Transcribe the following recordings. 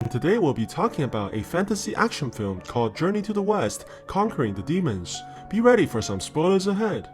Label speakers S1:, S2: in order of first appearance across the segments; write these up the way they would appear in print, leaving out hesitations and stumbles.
S1: and today we'll be talking about a fantasy action film called Journey to the West: Conquering the Demons. Be ready for some spoilers ahead.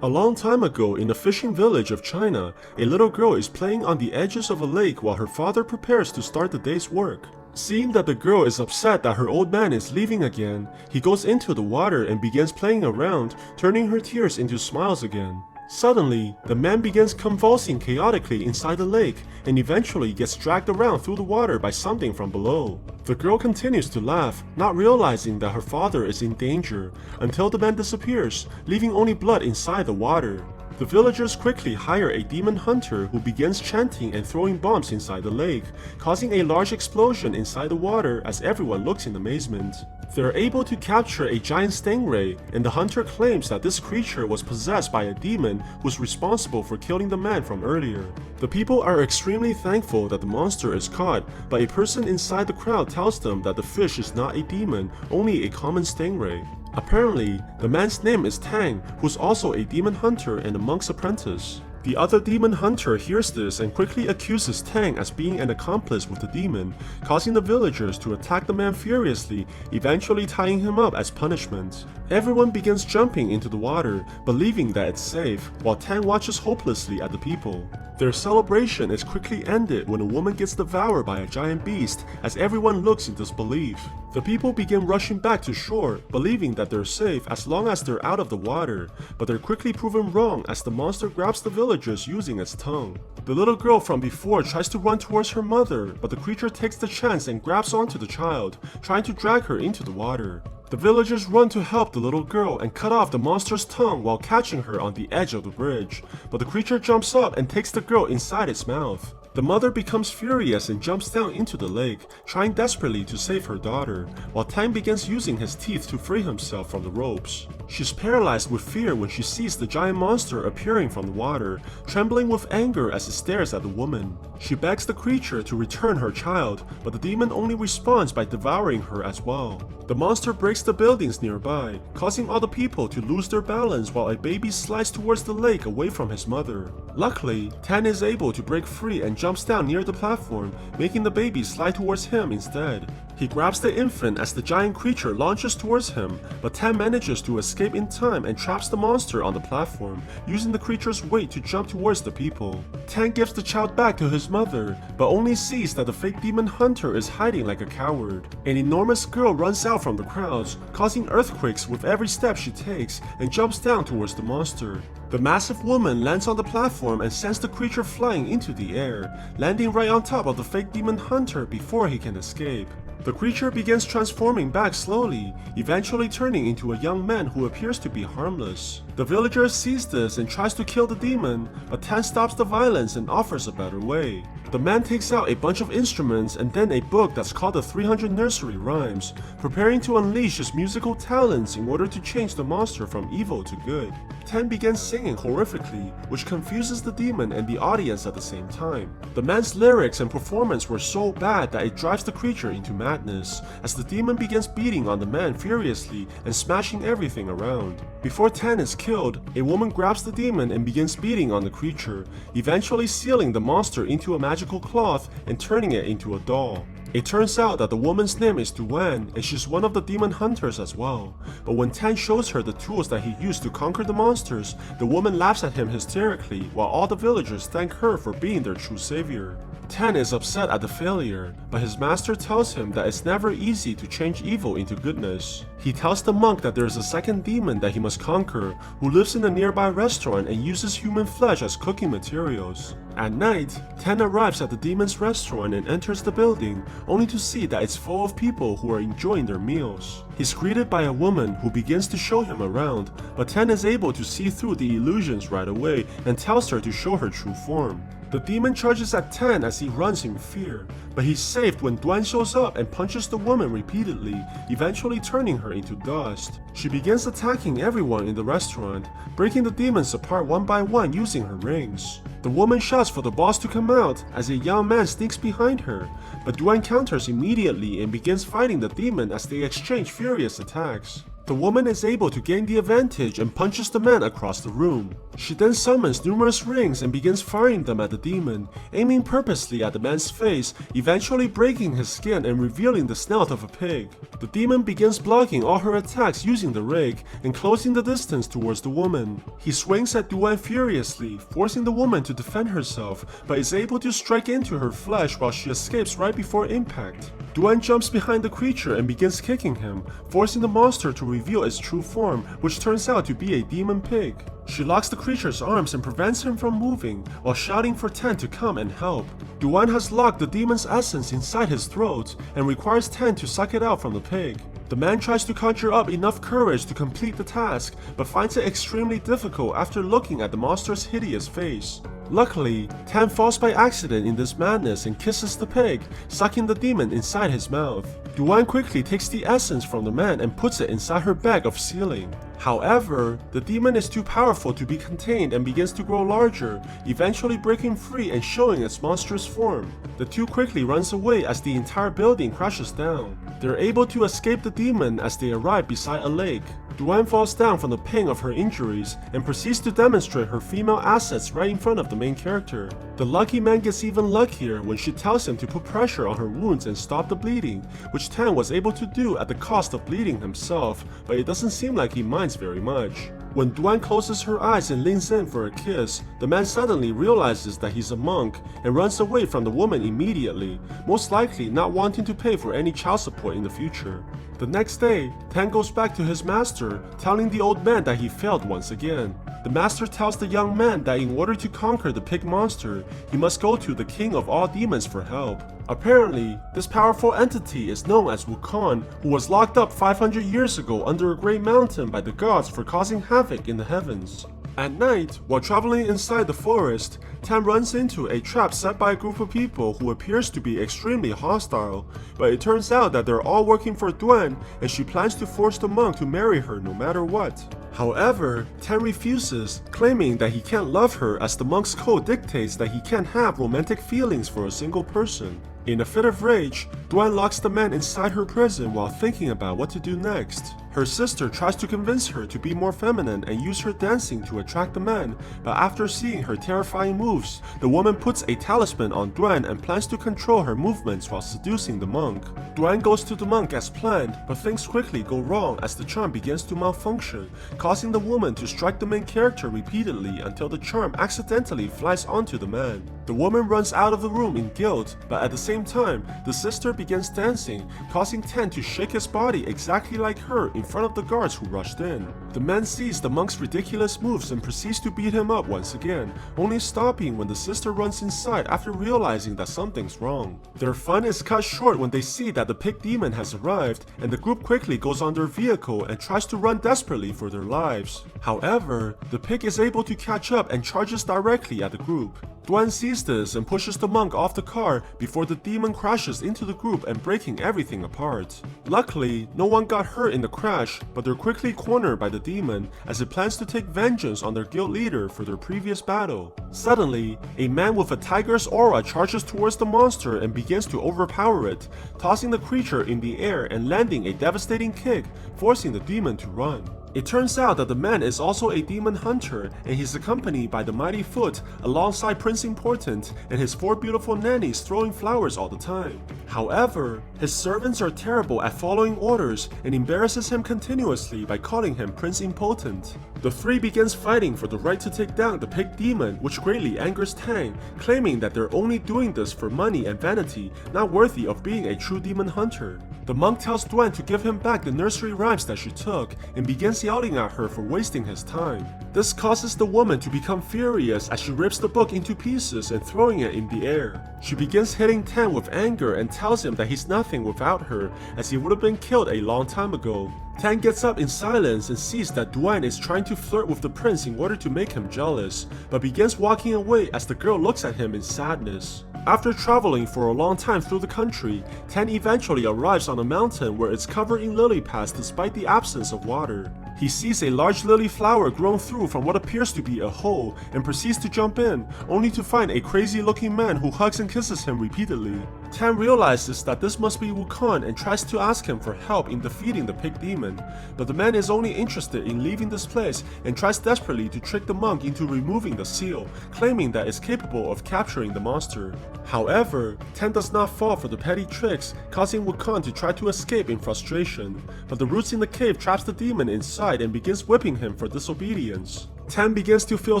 S1: A long time ago, in the fishing village of China, a little girl is playing on the edges of a lake while her father prepares to start the day's work. Seeing that the girl is upset that her old man is leaving again, he goes into the water and begins playing around, turning her tears into smiles again. Suddenly, the man begins convulsing chaotically inside the lake and eventually gets dragged around through the water by something from below. The girl continues to laugh, not realizing that her father is in danger, until the man disappears, leaving only blood inside the water. The villagers quickly hire a demon hunter who begins chanting and throwing bombs inside the lake, causing a large explosion inside the water as everyone looks in amazement. They are able to capture a giant stingray, and the hunter claims that this creature was possessed by a demon who's responsible for killing the man from earlier. The people are extremely thankful that the monster is caught, but a person inside the crowd tells them that the fish is not a demon, only a common stingray. Apparently, the man's name is Tang, who's also a demon hunter and a monk's apprentice. The other demon hunter hears this and quickly accuses Tang as being an accomplice with the demon, causing the villagers to attack the man furiously, eventually tying him up as punishment. Everyone begins jumping into the water, believing that it's safe, while Tang watches hopelessly at the people. Their celebration is quickly ended when a woman gets devoured by a giant beast, as everyone looks in disbelief. The people begin rushing back to shore, believing that they're safe as long as they're out of the water, but they're quickly proven wrong as the monster grabs the villagers using its tongue. The little girl from before tries to run towards her mother, but the creature takes the chance and grabs onto the child, trying to drag her into the water. The villagers run to help the little girl and cut off the monster's tongue while catching her on the edge of the bridge, but the creature jumps up and takes the girl inside its mouth. The mother becomes furious and jumps down into the lake, trying desperately to save her daughter, while Tang begins using his teeth to free himself from the ropes. She's paralyzed with fear when she sees the giant monster appearing from the water, trembling with anger as it stares at the woman. She begs the creature to return her child, but the demon only responds by devouring her as well. The monster breaks the buildings nearby, causing all the people to lose their balance while a baby slides towards the lake away from his mother. Luckily, Tan is able to break free and jumps down near the platform, making the baby slide towards him instead. He grabs the infant as the giant creature launches towards him, but Tan manages to escape in time and traps the monster on the platform, using the creature's weight to jump towards the people. Tan gives the child back to his mother, but only sees that the fake demon hunter is hiding like a coward. An enormous girl runs out from the crowds, causing earthquakes with every step she takes, and jumps down towards the monster. The massive woman lands on the platform and sends the creature flying into the air, landing right on top of the fake demon hunter before he can escape. The creature begins transforming back slowly, eventually turning into a young man who appears to be harmless. The villager sees this and tries to kill the demon, but Tan stops the violence and offers a better way. The man takes out a bunch of instruments and then a book that's called the 300 Nursery Rhymes, preparing to unleash his musical talents in order to change the monster from evil to good. Tan begins singing horrifically, which confuses the demon and the audience at the same time. The man's lyrics and performance were so bad that it drives the creature into madness, as the demon begins beating on the man furiously and smashing everything around. Before Tan is killed, a woman grabs the demon and begins beating on the creature, eventually sealing the monster into a magical cloth and turning it into a doll. It turns out that the woman's name is Duan, and she's one of the demon hunters as well. But when Tan shows her the tools that he used to conquer the monsters, the woman laughs at him hysterically, while all the villagers thank her for being their true savior. Tan is upset at the failure, but his master tells him that it's never easy to change evil into goodness. He tells the monk that there is a second demon that he must conquer, who lives in a nearby restaurant and uses human flesh as cooking materials. At night, Tan arrives at the demon's restaurant and enters the building, only to see that it's full of people who are enjoying their meals. He's greeted by a woman who begins to show him around, but Tan is able to see through the illusions right away and tells her to show her true form. The demon charges at Tan as he runs in fear, but he's saved when Duan shows up and punches the woman repeatedly, eventually turning her into dust. She begins attacking everyone in the restaurant, breaking the demons apart one by one using her rings. The woman shouts for the boss to come out as a young man sneaks behind her, but Duan counters immediately and begins fighting the demon as they exchange furious attacks. The woman is able to gain the advantage and punches the man across the room. She then summons numerous rings and begins firing them at the demon, aiming purposely at the man's face, eventually breaking his skin and revealing the snout of a pig. The demon begins blocking all her attacks using the rake and closing the distance towards the woman. He swings at Duan furiously, forcing the woman to defend herself, but is able to strike into her flesh while she escapes right before impact. Duan jumps behind the creature and begins kicking him, forcing the monster to reveal its true form, which turns out to be a demon pig. She locks the creature's arms and prevents him from moving, while shouting for Tan to come and help. Duan has locked the demon's essence inside his throat and requires Tan to suck it out from the pig. The man tries to conjure up enough courage to complete the task, but finds it extremely difficult after looking at the monster's hideous face. Luckily, Tan falls by accident in this madness and kisses the pig, sucking the demon inside his mouth. Duan quickly takes the essence from the man and puts it inside her bag of sealing. However, the demon is too powerful to be contained and begins to grow larger, eventually breaking free and showing its monstrous form. The two quickly runs away as the entire building crashes down. They're able to escape the demon as they arrive beside a lake. Duan falls down from the pain of her injuries and proceeds to demonstrate her female assets right in front of the main character. The lucky man gets even luckier when she tells him to put pressure on her wounds and stop the bleeding, which Tan was able to do at the cost of bleeding himself, but it doesn't seem like he minds very much. When Duan closes her eyes and leans in for a kiss, the man suddenly realizes that he's a monk and runs away from the woman immediately, most likely not wanting to pay for any child support in the future. The next day, Tan goes back to his master, telling the old man that he failed once again. The master tells the young man that in order to conquer the pig monster, he must go to the king of all demons for help. Apparently, this powerful entity is known as Wukong, who was locked up 500 years ago under a great mountain by the gods for causing havoc in the heavens. At night, while traveling inside the forest, Tan runs into a trap set by a group of people who appears to be extremely hostile, but it turns out that they're all working for Duan and she plans to force the monk to marry her no matter what. However, Tan refuses, claiming that he can't love her as the monk's code dictates that he can't have romantic feelings for a single person. In a fit of rage, Duan locks the man inside her prison while thinking about what to do next. Her sister tries to convince her to be more feminine and use her dancing to attract the man, but after seeing her terrifying moves, the woman puts a talisman on Duan and plans to control her movements while seducing the monk. Duan goes to the monk as planned, but things quickly go wrong as the charm begins to malfunction, causing the woman to strike the main character repeatedly until the charm accidentally flies onto the man. The woman runs out of the room in guilt, but at the same time, the sister begins dancing, causing Tan to shake his body exactly like her in front of the guards who rushed in. The man sees the monk's ridiculous moves and proceeds to beat him up once again, only stopping when the sister runs inside after realizing that something's wrong. Their fun is cut short when they see that the pig demon has arrived, and the group quickly goes on their vehicle and tries to run desperately for their lives. However, the pig is able to catch up and charges directly at the group. Duan sees this and pushes the monk off the car before the demon crashes into the group and breaking everything apart. Luckily, no one got hurt in the crash, but they're quickly cornered by the demon as it plans to take vengeance on their guild leader for their previous battle. Suddenly, a man with a tiger's aura charges towards the monster and begins to overpower it, tossing the creature in the air and landing a devastating kick, forcing the demon to run. It turns out that the man is also a demon hunter, and he's accompanied by the Mighty Foot alongside Prince Important and his 4 beautiful nannies throwing flowers all the time. However, his servants are terrible at following orders and embarrasses him continuously by calling him Prince Impotent. The 3 begins fighting for the right to take down the pig demon, which greatly angers Tang, claiming that they're only doing this for money and vanity, not worthy of being a true demon hunter. The monk tells Duan to give him back the nursery rhymes that she took and begins yelling at her for wasting his time. This causes the woman to become furious as she rips the book into pieces and throwing it in the air. She begins hitting Tan with anger and tells him that he's nothing without her, as he would have been killed a long time ago. Tan gets up in silence and sees that Duan is trying to flirt with the prince in order to make him jealous, but begins walking away as the girl looks at him in sadness. After traveling for a long time through the country, Tan eventually arrives on a mountain where it's covered in lily pads despite the absence of water. He sees a large lily flower grown through from what appears to be a hole and proceeds to jump in, only to find a crazy looking man who hugs and kisses him repeatedly. Tan realizes that this must be Wukong and tries to ask him for help in defeating the pig demon, but the man is only interested in leaving this place and tries desperately to trick the monk into removing the seal, claiming that it's capable of capturing the monster. However, Tan does not fall for the petty tricks, causing Wukong to try to escape in frustration, but the roots in the cave traps the demon inside and begins whipping him for disobedience. Tan begins to feel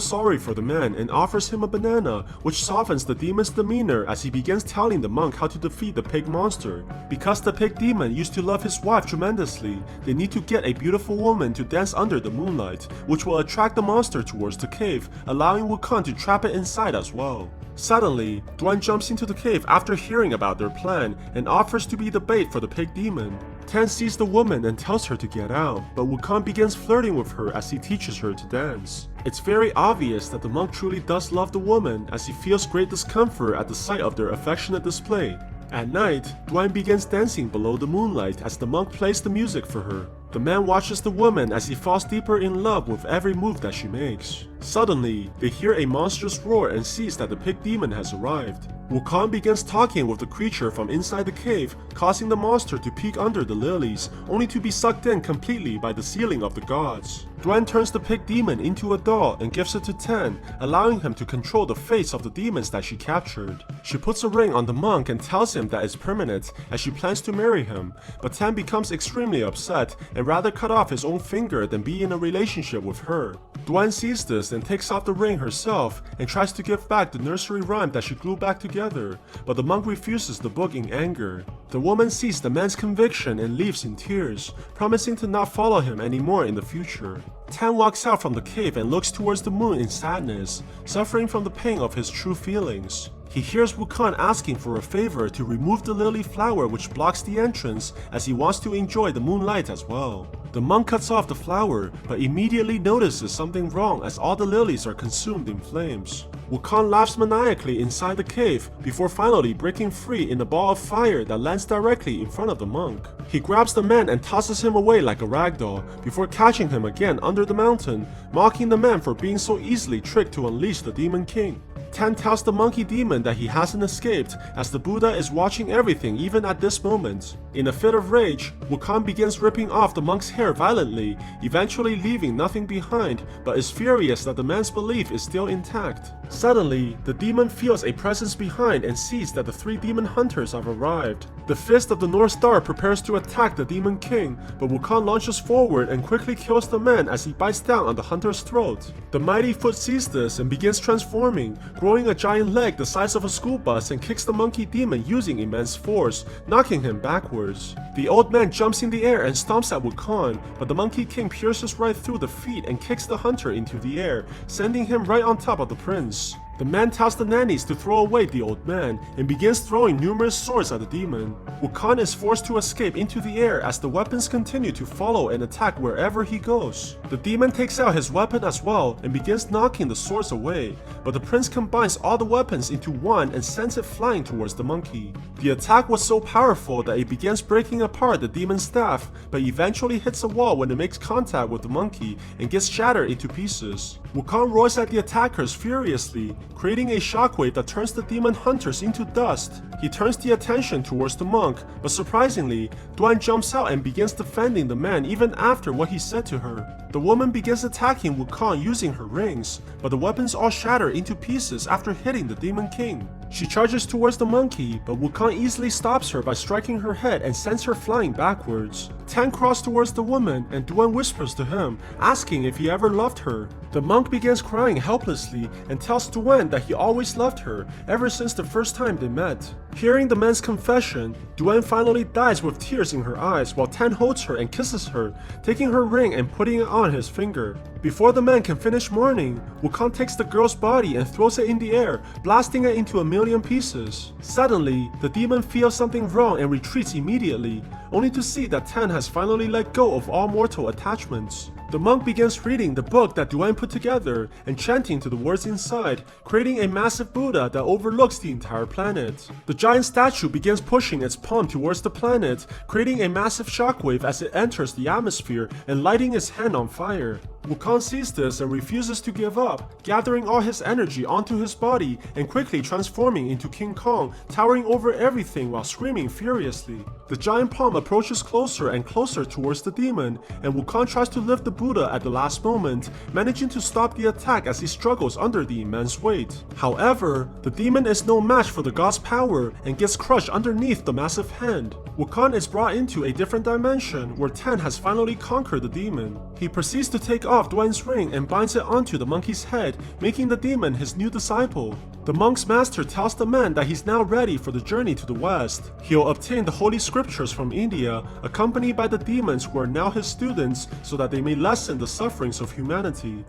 S1: sorry for the man and offers him a banana, which softens the demon's demeanor as he begins telling the monk how to defeat the pig monster. Because the pig demon used to love his wife tremendously, they need to get a beautiful woman to dance under the moonlight, which will attract the monster towards the cave, allowing Wukong to trap it inside as well. Suddenly, Duan jumps into the cave after hearing about their plan and offers to be the bait for the pig demon. Tan sees the woman and tells her to get out, but Wukong begins flirting with her as he teaches her to dance. It's very obvious that the monk truly does love the woman as he feels great discomfort at the sight of their affectionate display. At night, Duan begins dancing below the moonlight as the monk plays the music for her. The man watches the woman as he falls deeper in love with every move that she makes. Suddenly, they hear a monstrous roar and sees that the pig demon has arrived. Wukong begins talking with the creature from inside the cave, causing the monster to peek under the lilies, only to be sucked in completely by the sealing of the gods. Duan turns the pig demon into a doll and gives it to Tan, allowing him to control the fates of the demons that she captured. She puts a ring on the monk and tells him that it's permanent, as she plans to marry him, but Tan becomes extremely upset and rather cut off his own finger than be in a relationship with her. Duan sees this and takes off the ring herself and tries to give back the nursery rhyme that she glued back together, but the monk refuses the book in anger. The woman sees the man's conviction and leaves in tears, promising to not follow him anymore in the future. Tan walks out from the cave and looks towards the moon in sadness, suffering from the pain of his true feelings. He hears Wukong asking for a favor to remove the lily flower which blocks the entrance, as he wants to enjoy the moonlight as well. The monk cuts off the flower, but immediately notices something wrong as all the lilies are consumed in flames. Wukong laughs maniacally inside the cave before finally breaking free in a ball of fire that lands directly in front of the monk. He grabs the man and tosses him away like a ragdoll before catching him again under the mountain, mocking the man for being so easily tricked to unleash the Demon King. Tan tells the monkey demon that he hasn't escaped, as the Buddha is watching everything even at this moment. In a fit of rage, Wukong begins ripping off the monk's hair violently, eventually leaving nothing behind, but is furious that the man's belief is still intact. Suddenly, the demon feels a presence behind and sees that the three demon hunters have arrived. The fist of the North Star prepares to attack the Demon King, but Wukong launches forward and quickly kills the man as he bites down on the hunter's throat. The mighty foot sees this and begins transforming, growing a giant leg the size of a school bus, and kicks the monkey demon using immense force, knocking him backwards. The old man jumps in the air and stomps at Wukong, but the Monkey King pierces right through the feet and kicks the hunter into the air, sending him right on top of the prince. The man tells the nannies to throw away the old man and begins throwing numerous swords at the demon. Wukong is forced to escape into the air as the weapons continue to follow and attack wherever he goes. The demon takes out his weapon as well and begins knocking the swords away, but the prince combines all the weapons into one and sends it flying towards the monkey. The attack was so powerful that it begins breaking apart the demon's staff, but eventually hits a wall when it makes contact with the monkey and gets shattered into pieces. Wukong roars at the attackers furiously, creating a shockwave that turns the demon hunters into dust. He turns the attention towards the monk, but surprisingly, Duan jumps out and begins defending the man even after what he said to her. The woman begins attacking Wukong using her rings, but the weapons all shatter into pieces after hitting the Demon King. She charges towards the monkey, but Wukong easily stops her by striking her head and sends her flying backwards. Tan crawls towards the woman and Duan whispers to him, asking if he ever loved her. The monk begins crying helplessly and tells Duan that he always loved her ever since the first time they met. Hearing the man's confession, Duan finally dies with tears in her eyes while Tan holds her and kisses her, taking her ring and putting it on his finger. Before the man can finish mourning, Wukong takes the girl's body and throws it in the air, blasting it into a million pieces. Suddenly, the demon feels something wrong and retreats immediately, only to see that Tan has finally let go of all mortal attachments. The monk begins reading the book that Duan put together and chanting to the words inside, creating a massive Buddha that overlooks the entire planet. The giant statue begins pushing its palm towards the planet, creating a massive shockwave as it enters the atmosphere and lighting its hand on fire. Wukong sees this and refuses to give up, gathering all his energy onto his body and quickly transforming into King Kong, towering over everything while screaming furiously. The giant palm approaches closer and closer towards the demon, and Wukong tries to lift the Buddha at the last moment, managing to stop the attack as he struggles under the immense weight. However, the demon is no match for the god's power and gets crushed underneath the massive hand. Wukong is brought into a different dimension where Ten has finally conquered the demon. He proceeds to take off Dwayne's ring and binds it onto the monkey's head, making the demon his new disciple. The monk's master tells the man that he's now ready for the journey to the west. He'll obtain the holy scriptures from India, accompanied by the demons who are now his students, so that they may lessen the sufferings of humanity.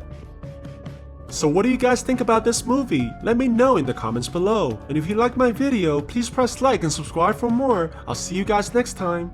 S1: So what do you guys think about this movie? Let me know in the comments below. And if you like my video, please press like and subscribe for more. I'll see you guys next time.